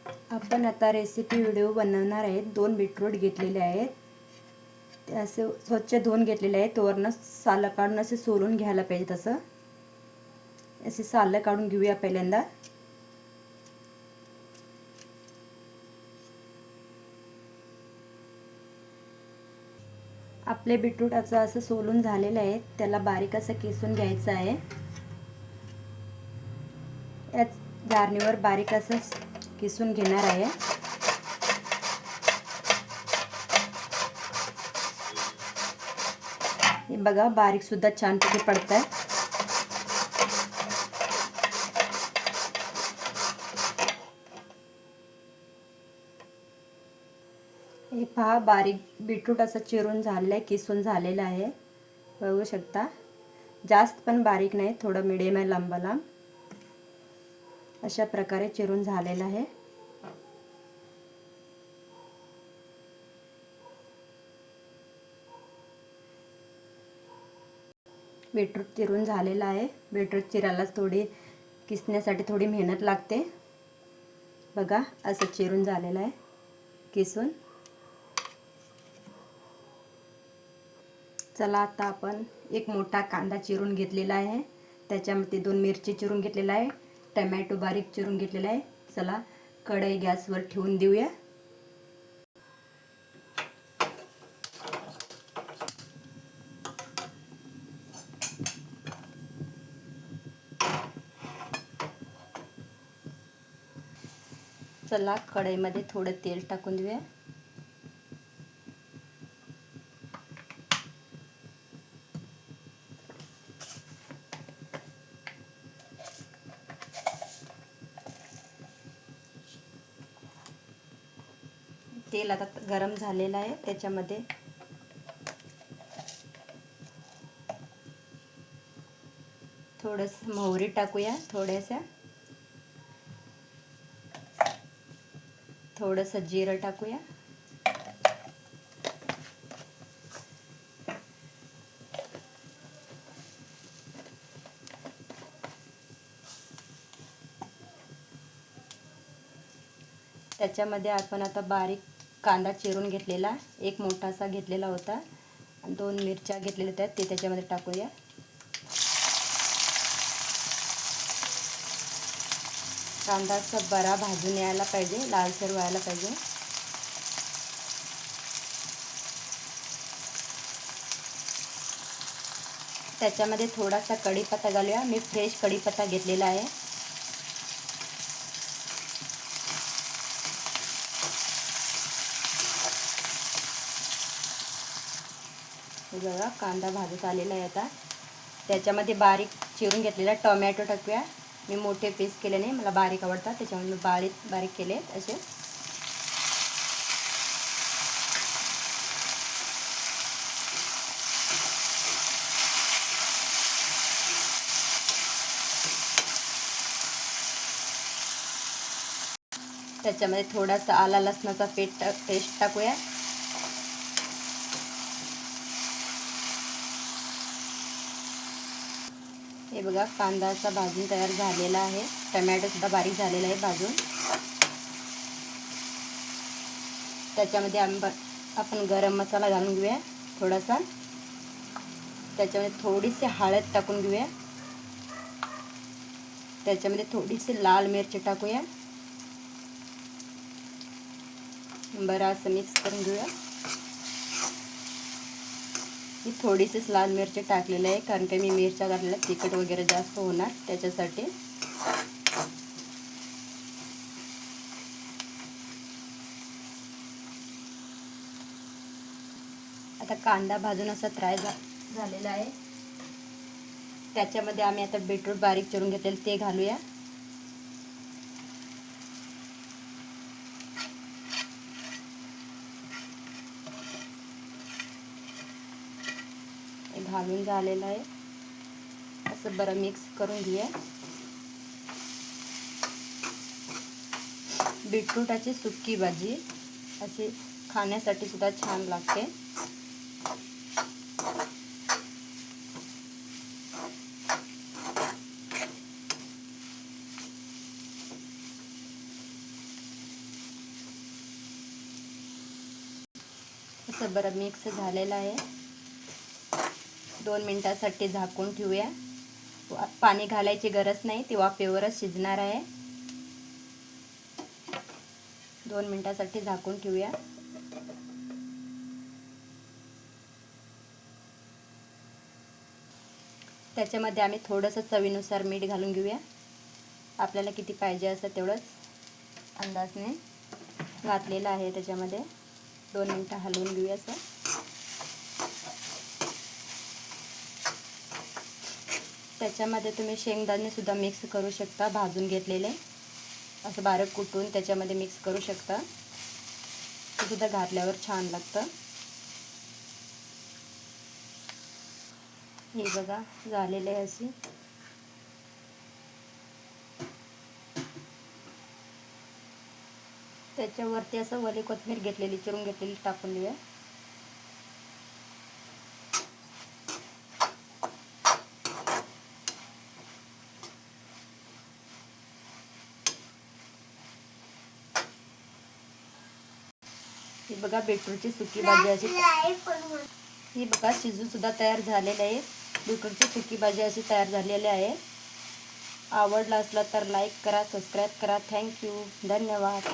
आपण आता recipe video बनवणार आहेत। 2 बीटरूट घेतलेले आहेत, ते असे स्वच्छ धुवून घेतलेले आहेत। वरनं सालं काढून असे सोलून घ्यायला पाहिजे। तसं असे सालं काढून घेऊया पहिल्यांदा। आपले बीटरूट असं सोलून झालेले आहेत, त्याला बारीक असं किसून घ्यायचं आहे। या जारणीवर बारीक असं किसून घेणार आहे। हे बघा बारीक सुद्धा छानपैकी पडतंय। हे पहा बारीक बीटरूट असं चिरून झालेलं आहे, किसून झालेलं आहे, बघू शकता। जास्त पण बारीक नाही, थोडं मीडियम आहे, लांब लांब अशा प्रकारे चिरून झालेलं आहे। बीटरूट चिरून झालेला आहे। बीटरूट चिरायलाच थोडी किसण्यासाठी थोडी मेहनत लागते। बघा असं चिरून झालेलं आहे किसून। चला आता आपण एक मोठा कांदा चिरून घेतलेला आहे, त्याच्यामध्ये 2 मिरची चिरून घेतलेला आहे, टोमॅटो बारीक चिरून घेतलेला आहे। चला कढई गॅसवर ठेवून देऊया। चला कढईमध्ये थोडं तेल टाकून देऊया। तेल आता गरम झालेलं आहे, त्याच्यामध्ये थोडंसं मोहरी टाकूया, थोडंसं जिरं टाकूया, त्याच्यामध्ये आपण आता बारीक कांदा चिरून घेतलेला एक मोठासा घेतलेला होता आणि 2 मिरच्या घेतलेल्या होत्या, ते त्याच्यामध्ये टाकूया। कांदा असा बरा भाजून यायला पाहिजे, लालसर व्हायला पाहिजे। त्याच्यामध्ये थोडासा कढीपत्ता घालूया, मी फ्रेश कढीपत्ता घेतलेला आहे। बघा कांदा भाजत आलेला आहे। आता त्याच्यामध्ये बारीक चिरून घेतलेला टोमॅटो टाकूया। मी मोठे पीस केले नाही, मला बारीक आवडतात, त्याच्यामुळे मी बारीक केले असे। त्याच्यामध्ये थोडासा आला लसणाचा पेस्ट टाकूया। हे बघा कांदा असा भाजून तयार झालेला आहे, टोमॅटो सुद्धा बारीक झालेला आहे भाजून। त्याच्यामध्ये आपण गरम मसाला घालून घेऊया थोडासा, त्याच्यामध्ये थोडीशी हळद टाकून घेऊया, त्याच्यामध्ये थोडीशी लाल मिरची टाकूया, बरं असं मिक्स करून घेऊया। मी थोडीशीच लाल मिरची टाकलेली आहे, कारण की मी मिरच्या घातलेल्या तिखट वगैरे जास्त होणार त्याच्यासाठी। आता कांदा भाजून असा फ्राय झालेला आहे, त्याच्यामध्ये आम्ही आता बीटरूट बारीक चिरून घेतलेले ते घालूया। घालून झालेलं आहे, असं बरं मिक्स करून घेऊया। बीटरूटाची सुक्की भाजी अशी खाण्यासाठी सुद्धा छान लागते। असं बरं मिक्स झालेलं आहे. 2 मिनिटासाठी झाकून ठेवूया. पाणी घालायची गरज नाही, ती वाफेवरच शिजणार आहे. 2 मिनिटासाठी झाकून ठेवूया. त्याच्यामध्ये आम्ही थोडंसं चवीनुसार मीठ घालून घेऊया. आपल्याला किती पाहिजे असं तेवढंच अंदाजने घातलेलं आहे. त्याच्यामध्ये 2 मिनिटं हलवून घेऊया असं. त्याच्यामध्ये तुम्ही शेंगदाणे सुद्धा मिक्स करू शकता, भाजून घेतलेले असं बारीक कुटून त्याच्यामध्ये मिक्स करू शकता. ते सुद्धा घातल्यावर छान लागतं. हे बघा झालेले आहे अशी. त्याच्यावरती असं वली कोथिंबीर घेतलेली, चिरून घेतलेली टाकून देऊया. ही बघा बीटरूटची सुकी भाजी अशी. ही बघा शिजून सुद्धा तयार झालेली आहे. बीटरूटची सुकी भाजी अशी तयार झालेली आहे. आवडला असला तर लाईक करा, सबस्क्राईब करा. थँक्यू, धन्यवाद.